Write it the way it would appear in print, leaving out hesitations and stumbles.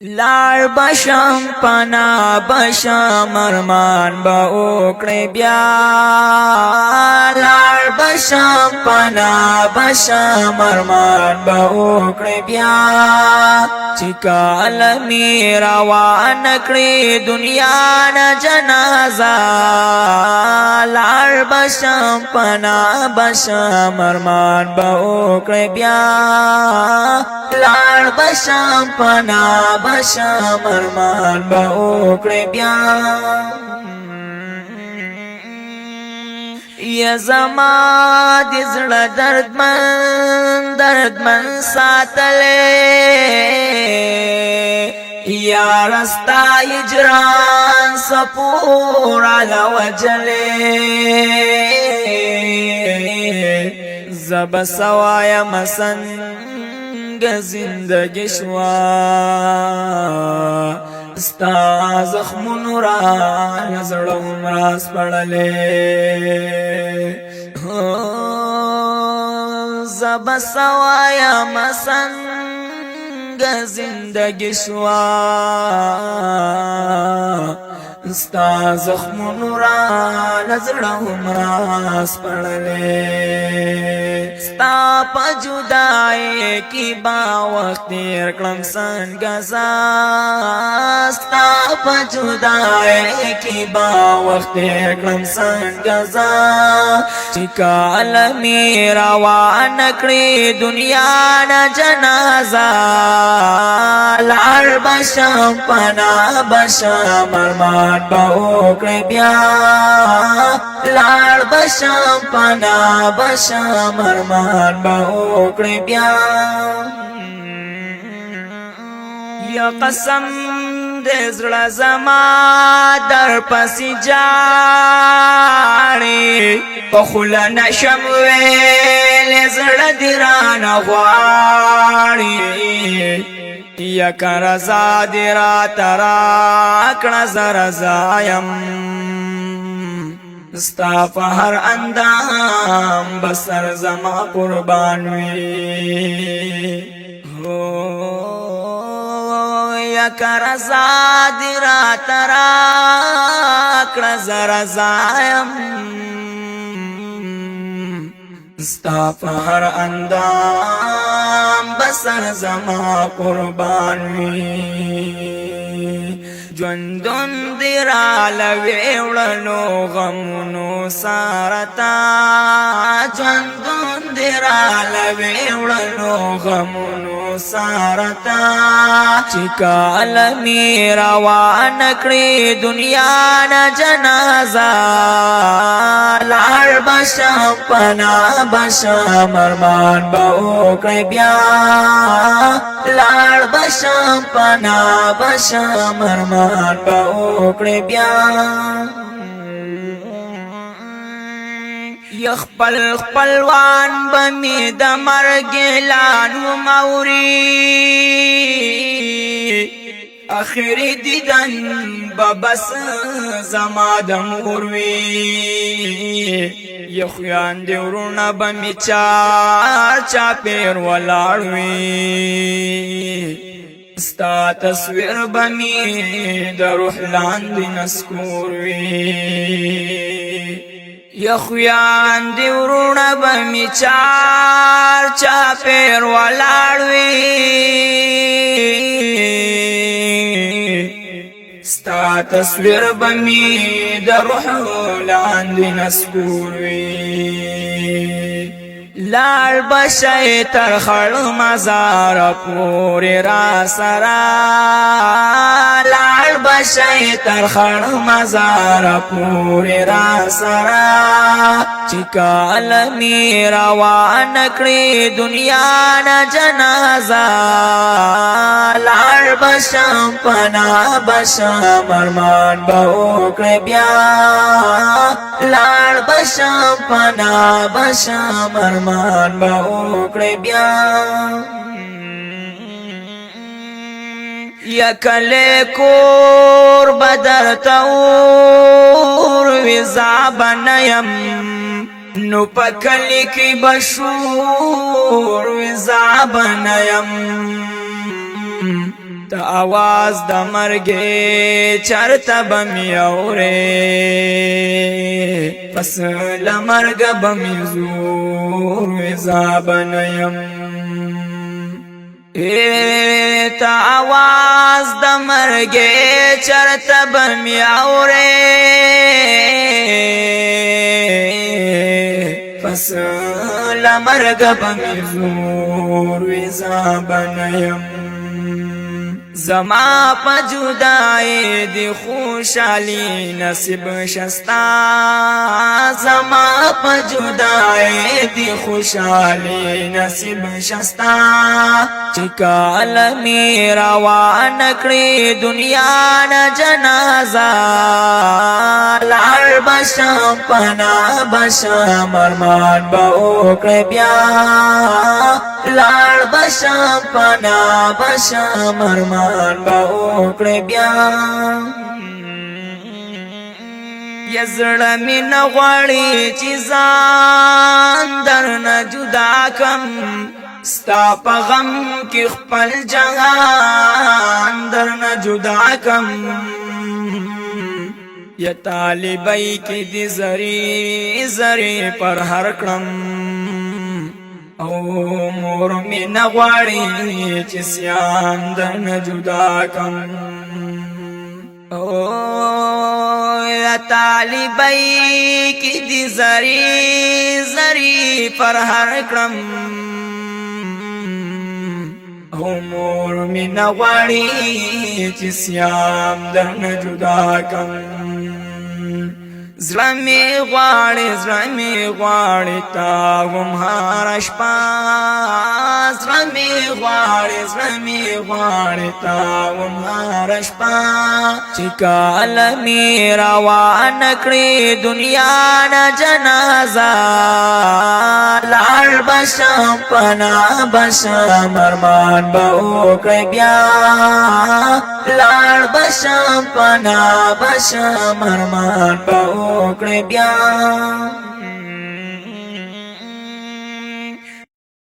لار بشم پنا بشم ارمان با اوکڑی بیا لار بشم پنا بشم ارمان با اوکڑی بیا چکا علمی روان کڑی دنیا نا جنازہ لار بشم پنا بشم ارمان با اوکڑی بیا لار بشم پنا بشم ارمان با اوکڑی بیا یا زما دی زړه دردمن ساتلې یا رستا هجران سپور علی وجلې زب سوایا مسنگ زندگی شوا ستا زخمون را نزڑم راس پڑلے زب سوایا مسنگ زندگی شوا ستا زخمون را نزڑم راس پڑلے ستا پا جدائی کی با وقت تیر کلم سنگزا ستا پا جدائی کی با وقت تیر کلم سنگزا چکا علمی روان کڑی دنیا نا جنازہ لار بشم پنا بشم ارمان با اوکڑی بیا لار بشم پنا بشم ارمان با اوکڑی بیا یا قسم دے زړه زما در پسی جاړي په خوله نشم ویل زړه دې رانه غواړي یا که رضا دې راته راکړه زه رضا یم ستا په هر اندام بسر زما قربان وي یا که رضا دې راته راکړه زه رضا یم ستا په هر اندام بسر زما قربان وي ژوندون دې راله وړلو غمونو سارتا ژوندون دې راله وړلو غمونو سارتا چکا علمی روان کړی دنیا نا جنازہ لار بشم پنا بشم ارمان با اوکڑی بیا لار بشم پنا بشم ارمان با اوکڑی بیا یخپل خپلوان بمی د مرګ اعلان وموري اخری دیدن ببس زما د مور وی یخیان دی ورونه بمی چا پیر ولاړ وی ستا تصویر بمی د روح لاندې نسکور وی یخویان دی ورونه بمی چا پیر ولاړ وی ستا تصویر بمی د روح لاندې نسکور وی لار بشای تر خړ مزار پوری را سرا لار بشای تر خړ مزار پوری را سرا چکا علمی روان کړی دنیا نا جنازہ لار بشم پنا بشم ارمان با اوکڑی بیا لار بشم پنا بشم ارمان با اوکڑی بیا یا کله کور بدر تور وزا بنیم نو پکلی کی بشور وزا بنیم تا आवाज د مرګ چرته بمی اوره پس لمرګ بمی زور زابنیم تا आवाज د مرګ چرته بمی اوره پس لمرګ بمی زور زابنیم زما پا جدائی دی خوشحالی نصیب شستا زما پا جدائی دی خوشحالی نصیب شستا چکال می روان کری دنیا نا جنازہ لار بشم پنا بشم ارمان با اوکر بیا لار بشم پنا بشم ارمان با اوکر بیا یزړه می نغواړي چې ځان درنه جدا کم ستا په غم کې خپل جهان درنه جدا کم یا طالبای کې دې زری زری پر هر کړم او مور می نغواړي چې سیان درنه جدا کم او یا طالبای کی دی زری زری پر هر کرم او مور می نغواړي چې سیام درنه جدا کم زړه می غواړي تا هم هر شپه زړه می غواړي تا هم هر شپه چې کله می روان کړې دنیا نه جنازه لار بشم پنا بشم ارمان به وکړې بیا لار بشم پنا بشم ارمان به وکړې بیا